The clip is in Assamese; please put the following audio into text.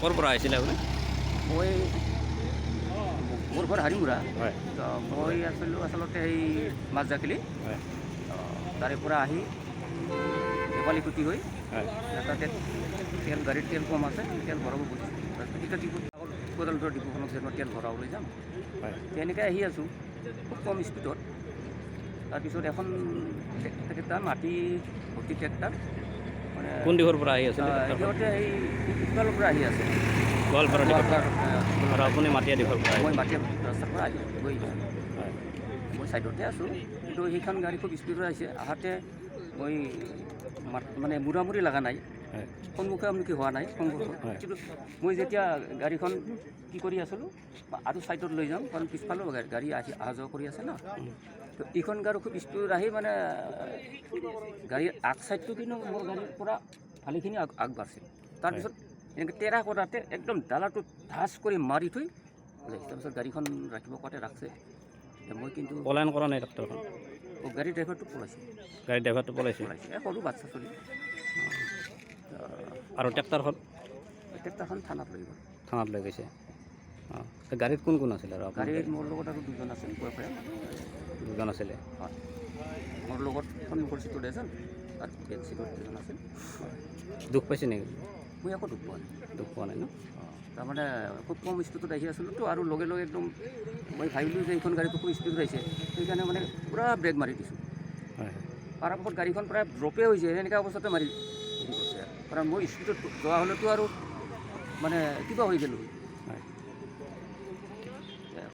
ক'ৰ পৰা আহিছিলে আপুনি? মই মোৰ ঘৰ হাৰিমুৰা। হয় তো মই আছিলোঁ আচলতে সেই মাজজাকিলি হয় তাৰে পৰা আহি নেপালীকুটি হৈ হয় তাতে তেল গাড়ীৰ তেল কম আছে, তেল ভৰাব গৈছোঁ। তাৰপিছত এতিয়া ডিপু কোদালটোৰ ডিপুখনত যে মই তেল ভৰাবলৈ যাম, হয় তেনেকৈ আহি আছোঁ খুব কম স্পীডত। তাৰপিছত এখন ট্ৰেক্টৰ মাটি ভৰ্তি ট্ৰেক্টৰ মানে কোন দিশৰ পৰা আহি আছিলে? সিহঁতে সেই ইফালৰ পৰা আহি আছে, গোৱালপাৰা দিশৰ পৰা। গোৱালপাৰাৰ আৰু আপুনি মাটিয়া দিশৰ পৰা মই আহিছে? মাটিয়া ৰাস্তাৰ পৰা আহি গৈ আছোঁ। হয় মই ছাইডতে আছোঁ, কিন্তু সেইখন গাড়ী খুব স্পীডত আহিছে। আহাতে মই মানে মূৰামূৰি লগা নাই, হয় সন্মুখী হোৱা নাই সংঘৰ্ষ। হয় কিন্তু মই যেতিয়া গাড়ীখন কি কৰি আছিলোঁ আৰু ছাইডত লৈ যাম, কাৰণ পিছফালেও গাড়ী অহা যোৱা কৰি আছে না। তো এইখন গাড়ী খুব স্পীডত আহি মানে গাড়ীৰ আগ ছাইডটো কিন্তু মোৰ গাড়ীৰ পৰা ভালেখিনি আগবাঢ়ছে। তাৰপিছত এনেকৈ তেৰা কৰাতে একদম ডালাটো ধাচ কৰি মাৰি থৈ ওলাইছে। তাৰপিছত গাড়ীখন ৰাখিব কোৱাতে ৰাখছে। মই কিন্তু পলায়ন কৰা নাই ট্ৰেক্টৰখন? গাড়ী ড্ৰাইভাৰটো পলাইছে। গাড়ীৰ ড্ৰাইভাৰটো পলাইছে? সৰু বাচ্চা চলি। আৰু ট্ৰেক্টৰখন? ট্ৰেক্টৰখন থানাত লৈ গ'ল। থানাত লৈ গৈছে। অঁ, গাড়ীত কোন কোন আছিলে? আৰু গাড়ীত মোৰ লগত আৰু দুজন আছিল, বয়সীয়া দুজন আছিলে? হয়। মোৰ লগত সন্মুখৰ চিটত এজন আৰু বেক চিটত এজন আছিল। দুখ পাইছে নেকি? মই একো দুখ পোৱা নাই। দুখ পোৱা নাই ন? তাৰমানে খুব কম স্পীডত আহি আছিলোঁতো, আৰু লগে লগে একদম মই ভাবিলোঁ যে এইখন গাড়ীটো খুব স্পীডত আহিছে, সেইকাৰণে মানে পূৰা ব্ৰেক মাৰি দিছোঁ। হয় পৰাপক্ষত গাড়ীখন প্ৰায় ড্ৰপে হৈছে, এনেকুৱা অৱস্থাতে মাৰি হেৰি কৰিছে। কাৰণ মই স্পীডত যোৱা হ'লেতো আৰু মানে কিবা হৈ গ'লোঁ।